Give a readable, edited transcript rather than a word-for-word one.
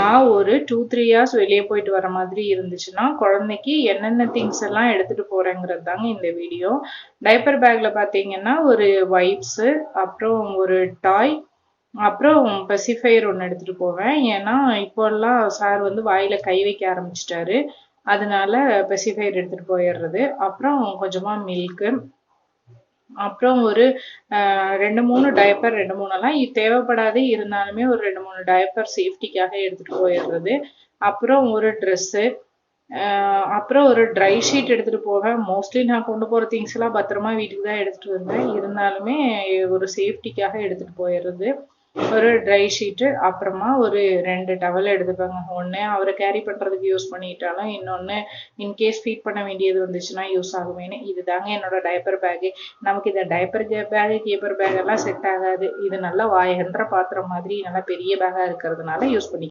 நான் ஒரு 2-3 இயர்ஸ் வெளியே போயிட்டு வர மாதிரி இருந்துச்சுன்னா குழந்தைக்கு என்னென்ன திங்ஸ் எல்லாம் எடுத்துட்டு போறேங்கிறது தாங்க இந்த வீடியோ. டைப்பர் பேக்ல பாத்தீங்கன்னா ஒரு வைப்ஸ், அப்புறம் ஒரு டாய், அப்புறம் பெசிஃபையர் ஒன்று எடுத்துட்டு போவேன். ஏன்னா இப்போல்லாம் சார் வந்து வாயில கை வைக்க ஆரம்பிச்சிட்டாரு. அதனால பெசிஃபையர் எடுத்துட்டு போயிடுறது. அப்புறம் கொஞ்சமா மில்க்கு, அப்புறம் ஒரு 2-3 டயப்பர், 2-3 எல்லாம் தேவைப்படாது, இருந்தாலுமே ஒரு 2-3 டயப்பர் சேஃப்டிக்காக எடுத்துட்டு போயிடுறது. அப்புறம் ஒரு ட்ரெஸ்ஸு, அப்புறம் ஒரு ட்ரை ஷீட் எடுத்துட்டு போவேன். மோஸ்ட்லி நான் கொண்டு போற திங்ஸ் எல்லாம் பத்திரமா வீட்டுக்கு தான் எடுத்துட்டு வந்தேன். இருந்தாலுமே ஒரு சேஃப்டிக்காக எடுத்துட்டு போயிடுறது. ஒரு ட்ரை ஷீட்டு, அப்புறமா ஒரு 2 டவல் எடுத்துப்பேங்க. ஒன்று அவரை கேரி பண்ணுறதுக்கு யூஸ் பண்ணிட்டாலும், இன்னொன்று இன்கேஸ் ஃபீட் பண்ண வேண்டியது வந்துச்சுன்னா யூஸ் ஆகுமேனு. இது தாங்க என்னோட டைப்பர் பேக்கு. நமக்கு இந்த டைப்பர் பேகு, கேப்பர் பேக் எல்லாம் செட் ஆகாது. இது நல்லா வாயகன்ற பாத்திரம் மாதிரி நல்லா பெரிய பேக்காக இருக்கிறதுனால யூஸ் பண்ணி